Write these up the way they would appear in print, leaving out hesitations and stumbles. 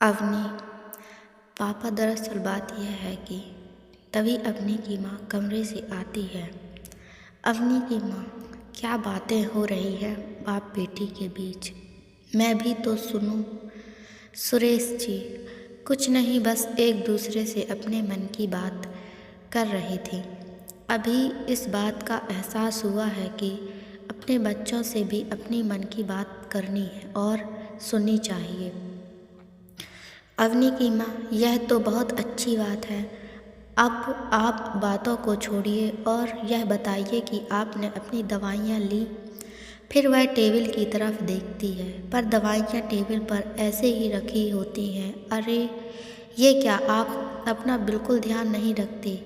अवनी। पापा, दरअसल बात यह है कि तभी अवनी की माँ कमरे से आती है। अवनी की माँ, क्या बातें हो रही हैं बाप बेटी के बीच, मैं भी तो सुनूं। सुरेश जी, कुछ नहीं, बस एक दूसरे से अपने मन की बात कर रही थी। अभी इस बात का एहसास हुआ है कि अपने बच्चों से भी अपनी मन की बात करनी है और सुननी चाहिए। अवनी की माँ, यह तो बहुत अच्छी बात है। अब आप बातों को छोड़िए और यह बताइए कि आपने अपनी दवाइयाँ ली। फिर वह टेबल की तरफ देखती है, पर दवाइयाँ टेबल पर ऐसे ही रखी होती हैं। अरे ये क्या, आप अपना बिल्कुल ध्यान नहीं रखते।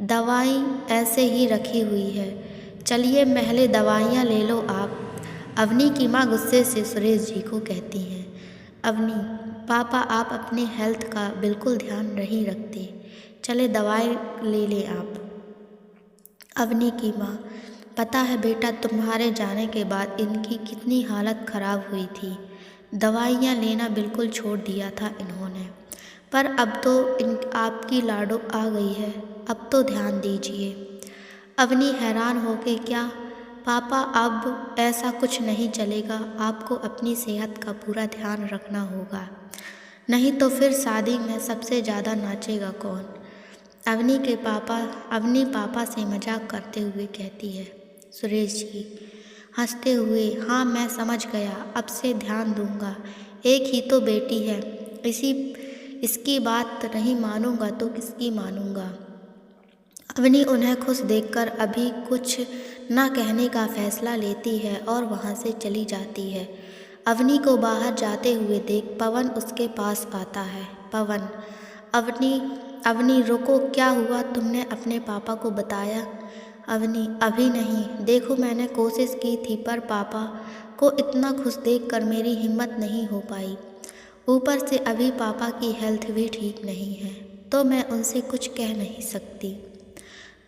दवाई ऐसे ही रखी हुई है, चलिए पहले दवाइयाँ ले लो आप। अवनी की माँ गुस्से से सुरेश जी को कहती हैं। अवनी, पापा आप अपनी हेल्थ का बिल्कुल ध्यान नहीं रखते, चले दवाई ले लें आप। अवनी की माँ, पता है बेटा, तुम्हारे जाने के बाद इनकी कितनी हालत ख़राब हुई थी। दवाइयाँ लेना बिल्कुल छोड़ दिया था इन्होंने, पर अब तो आपकी लाडो आ गई है, अब तो ध्यान दीजिए। अवनी हैरान हो के, क्या पापा, अब ऐसा कुछ नहीं चलेगा, आपको अपनी सेहत का पूरा ध्यान रखना होगा, नहीं तो फिर शादी में सबसे ज़्यादा नाचेगा कौन। अवनी पापा से मजाक करते हुए कहती है। सुरेश जी हंसते हुए, हाँ मैं समझ गया, अब से ध्यान दूंगा। एक ही तो बेटी है, इसकी बात नहीं मानूंगा तो किसकी मानूंगा। अवनी उन्हें खुश देखकर अभी कुछ न कहने का फैसला लेती है और वहाँ से चली जाती है। अवनी को बाहर जाते हुए देख पवन उसके पास आता है। पवन, अवनी अवनी रुको, क्या हुआ, तुमने अपने पापा को बताया? अवनी, अभी नहीं, देखो मैंने कोशिश की थी पर पापा को इतना खुश देखकर मेरी हिम्मत नहीं हो पाई। ऊपर से अभी पापा की हेल्थ भी ठीक नहीं है, तो मैं उनसे कुछ कह नहीं सकती।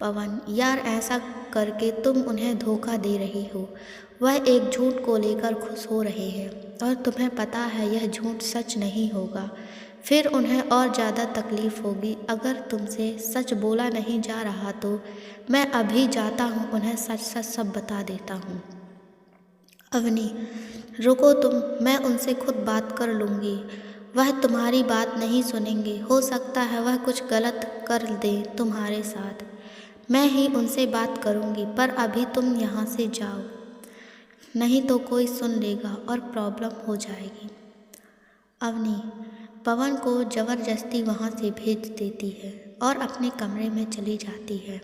पवन, यार ऐसा करके तुम उन्हें धोखा दे रही हो। वह एक झूठ को लेकर खुश हो रहे हैं और तुम्हें पता है यह झूठ सच नहीं होगा, फिर उन्हें और ज़्यादा तकलीफ़ होगी। अगर तुमसे सच बोला नहीं जा रहा तो मैं अभी जाता हूँ, उन्हें सच सच सब बता देता हूँ। अवनी, रुको तुम, मैं उनसे खुद बात कर लूँगी, वह तुम्हारी बात नहीं सुनेंगे। हो सकता है वह कुछ गलत कर दें तुम्हारे साथ, मैं ही उनसे बात करूँगी, पर अभी तुम यहाँ से जाओ, नहीं तो कोई सुन लेगा और प्रॉब्लम हो जाएगी। अवनी पवन को ज़बरदस्ती वहाँ से भेज देती है और अपने कमरे में चली जाती है।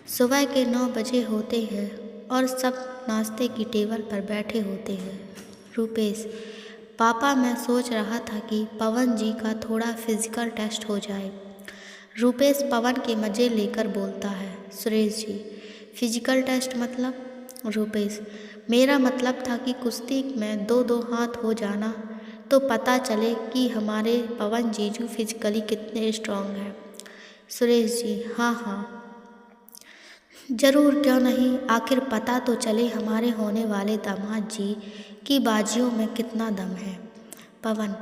सुबह के 9 बजे होते हैं और सब नाश्ते की टेबल पर बैठे होते हैं। रूपेश, पापा मैं सोच रहा था कि पवन जी का थोड़ा फिजिकल टेस्ट हो जाए। रूपेश पवन के मज़े लेकर बोलता है। सुरेश जी, फिजिकल टेस्ट मतलब? रूपेश, मेरा मतलब था कि कुश्ती में 2-2 हाथ हो जाना तो पता चले कि हमारे पवन जीजू फिजिकली कितने स्ट्रांग हैं। सुरेश जी, हाँ हाँ जरूर, क्यों नहीं, आखिर पता तो चले हमारे होने वाले दामाद जी की बाजियों में कितना दम है। पवन,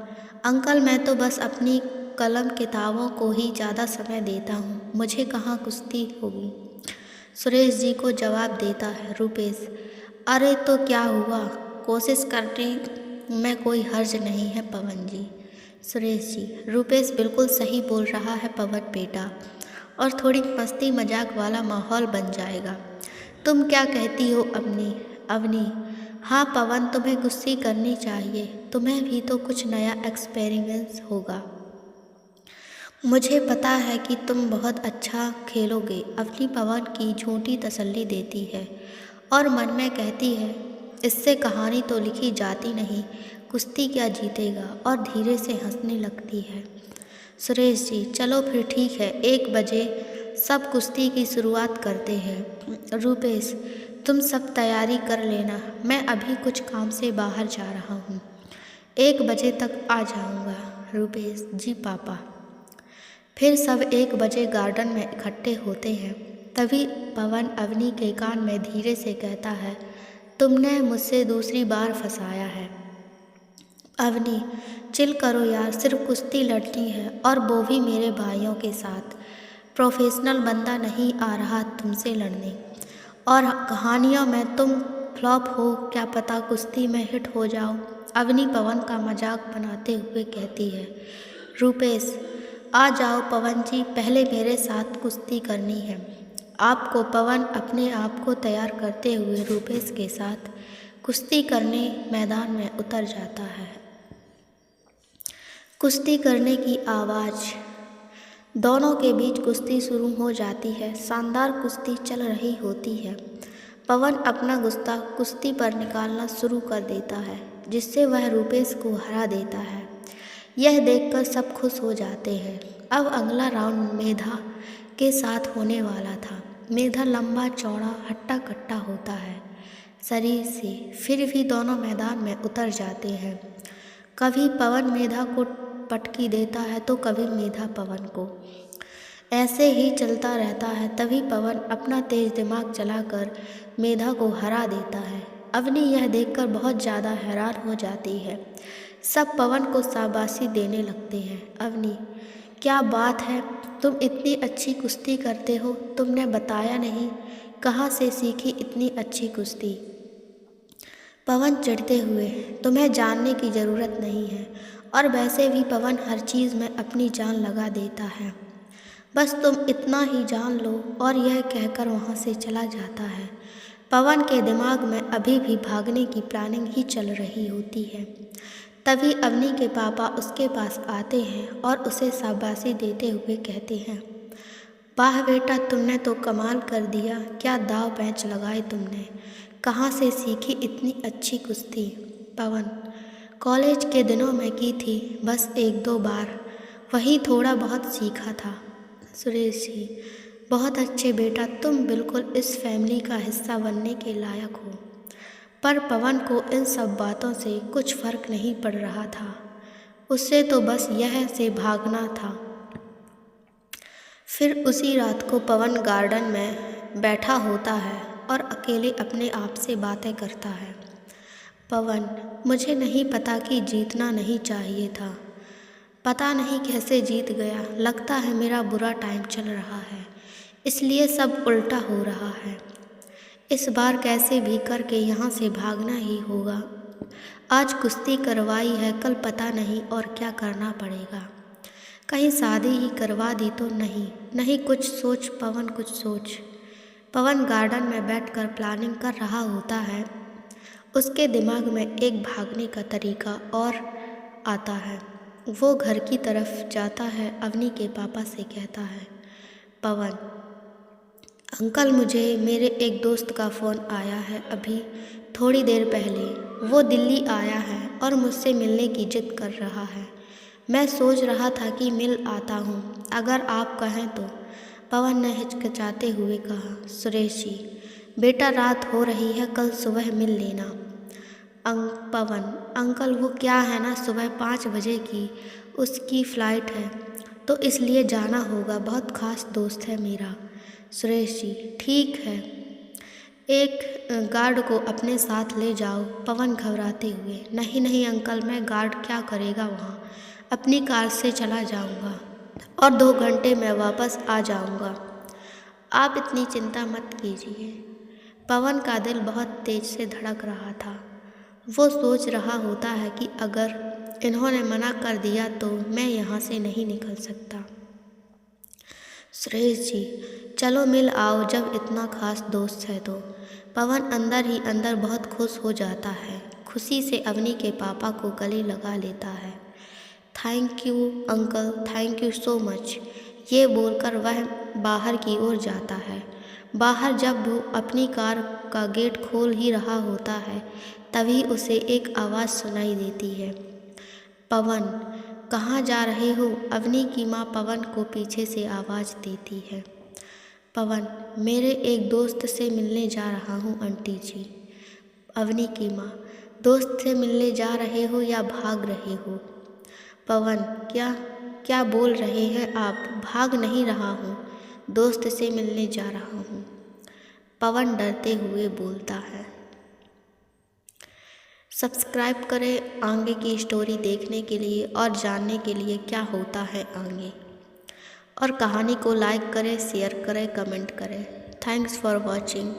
अंकल मैं तो बस अपनी कलम किताबों को ही ज़्यादा समय देता हूँ, मुझे कहाँ कुश्ती होगी। सुरेश जी को जवाब देता है रूपेश। अरे तो क्या हुआ, कोशिश करने में कोई हर्ज नहीं है पवन जी। सुरेश जी, रूपेश बिल्कुल सही बोल रहा है पवन बेटा, और थोड़ी मस्ती मजाक वाला माहौल बन जाएगा। तुम क्या कहती हो अवनी? अवनी, हाँ पवन, तुम्हें गुस्सी करनी चाहिए, तुम्हें भी तो कुछ नया एक्सपेरिमेंट्स होगा। मुझे पता है कि तुम बहुत अच्छा खेलोगे। अवनी पवन की झूठी तसल्ली देती है और मन में कहती है, इससे कहानी तो लिखी जाती नहीं, कुश्ती क्या जीतेगा, और धीरे से हंसने लगती है। सुरेश जी, चलो फिर ठीक है, 1 बजे सब कुश्ती की शुरुआत करते हैं। रूपेश, तुम सब तैयारी कर लेना, मैं अभी कुछ काम से बाहर जा रहा हूँ, 1 बजे तक आ जाऊँगा। रूपेश, जी पापा। फिर सब 1 बजे गार्डन में इकट्ठे होते हैं। तभी पवन अवनी के कान में धीरे से कहता है, तुमने मुझसे दूसरी बार फंसाया है। अवनी, चिल करो यार, सिर्फ कुश्ती लड़नी है और वो भी मेरे भाइयों के साथ। प्रोफेशनल बंदा नहीं आ रहा तुमसे लड़ने। और कहानियों में तुम फ्लॉप हो, क्या पता कुश्ती में हिट हो जाओ। अवनी पवन का मजाक बनाते हुए कहती है। रूपेश, आ जाओ पवन जी, पहले मेरे साथ कुश्ती करनी है आपको। पवन अपने आप को तैयार करते हुए रूपेश के साथ कुश्ती करने मैदान में उतर जाता है। कुश्ती करने की आवाज़, दोनों के बीच कुश्ती शुरू हो जाती है। शानदार कुश्ती चल रही होती है। पवन अपना गुस्सा कुश्ती पर निकालना शुरू कर देता है, जिससे वह रूपेश को हरा देता है। यह देखकर सब खुश हो जाते हैं। अब अगला राउंड मेधा के साथ होने वाला था। मेधा लंबा चौड़ा हट्टा कट्टा होता है शरीर से, फिर भी दोनों मैदान में उतर जाते हैं। कभी पवन मेधा को पटकी देता है तो कभी मेधा पवन को। ऐसे ही चलता रहता है। तभी पवन अपना तेज दिमाग चलाकर मेधा को हरा देता है। अवनी यह देखकर बहुत ज़्यादा हैरान हो जाती है। सब पवन को शाबाशी देने लगते हैं। अवनी, क्या बात है, तुम इतनी अच्छी कुश्ती करते हो, तुमने बताया नहीं, कहाँ से सीखी इतनी अच्छी कुश्ती। पवन चिढ़ते हुए, तुम्हें जानने की ज़रूरत नहीं है, और वैसे भी पवन हर चीज़ में अपनी जान लगा देता है, बस तुम इतना ही जान लो। और यह कहकर वहाँ से चला जाता है। पवन के दिमाग में अभी भी भागने की प्लानिंग ही चल रही होती है। तभी अवनी के पापा उसके पास आते हैं और उसे शाबाशी देते हुए कहते हैं, वाह बेटा, तुमने तो कमाल कर दिया, क्या दाव पैंच लगाए तुमने, कहाँ से सीखी इतनी अच्छी कुश्ती। पवन, कॉलेज के दिनों में की थी, बस 1-2 बार, वही थोड़ा बहुत सीखा था। सुरेश जी, बहुत अच्छे बेटा, तुम बिल्कुल इस फैमिली का हिस्सा बनने के लायक हो। पर पवन को इन सब बातों से कुछ फर्क नहीं पड़ रहा था। उससे तो बस यह से भागना था। फिर उसी रात को पवन गार्डन में बैठा होता है और अकेले अपने आप से बातें करता है। पवन, मुझे नहीं पता कि जीतना नहीं चाहिए था, पता नहीं कैसे जीत गया। लगता है मेरा बुरा टाइम चल रहा है, इसलिए सब उल्टा हो रहा है। इस बार कैसे भी करके यहाँ से भागना ही होगा। आज कुश्ती करवाई है, कल पता नहीं और क्या करना पड़ेगा। कहीं शादी ही करवा दी तो नहीं। नहीं, कुछ सोच पवन, कुछ सोच। पवन गार्डन में बैठकर प्लानिंग कर रहा होता है। उसके दिमाग में एक भागने का तरीका और आता है। वो घर की तरफ जाता है। अवनी के पापा से कहता है, पवन अंकल, मुझे मेरे एक दोस्त का फ़ोन आया है अभी थोड़ी देर पहले। वो दिल्ली आया है और मुझसे मिलने की जिद कर रहा है। मैं सोच रहा था कि मिल आता हूँ, अगर आप कहें तो। पवन ने हिचकिचाते हुए कहा, सुरेश जी, बेटा रात हो रही है, कल सुबह मिल लेना। पवन, अंकल वो क्या है ना, सुबह 5 बजे की उसकी फ़्लाइट है, तो इसलिए जाना होगा, बहुत ख़ास दोस्त है मेरा। सुरेश जी, ठीक है, एक गार्ड को अपने साथ ले जाओ। पवन घबराते हुए, नहीं नहीं अंकल, मैं गार्ड क्या करेगा वहाँ, अपनी कार से चला जाऊँगा और 2 घंटे में वापस आ जाऊँगा। आप इतनी चिंता मत कीजिए। पवन का दिल बहुत तेज से धड़क रहा था। वो सोच रहा होता है कि अगर इन्होंने मना कर दिया तो मैं यहाँ से नहीं निकल सकता। सुरेश जी, चलो मिल आओ, जब इतना खास दोस्त है तो। पवन अंदर ही अंदर बहुत खुश हो जाता है। खुशी से अवनी के पापा को गले लगा लेता है। Thank you uncle, thank you so much, ये बोलकर वह बाहर की ओर जाता है। बाहर जब वो अपनी कार का गेट खोल ही रहा होता है, तभी उसे एक आवाज़ सुनाई देती है, पवन कहाँ जा रहे हो। अवनी की माँ पवन को पीछे से आवाज़ देती है, पवन मेरे एक दोस्त से मिलने जा रहा हूँ आंटी जी। अवनी की माँ, दोस्त से मिलने जा रहे हो या भाग रहे हो। पवन, क्या क्या बोल रहे हैं आप, भाग नहीं रहा हूँ, दोस्त से मिलने जा रहा हूँ। पवन डरते हुए बोलता है। सब्सक्राइब करें आगे की स्टोरी देखने के लिए और जानने के लिए क्या होता है आगे। और कहानी को लाइक करें, शेयर करें, कमेंट करें। Thanks for watching.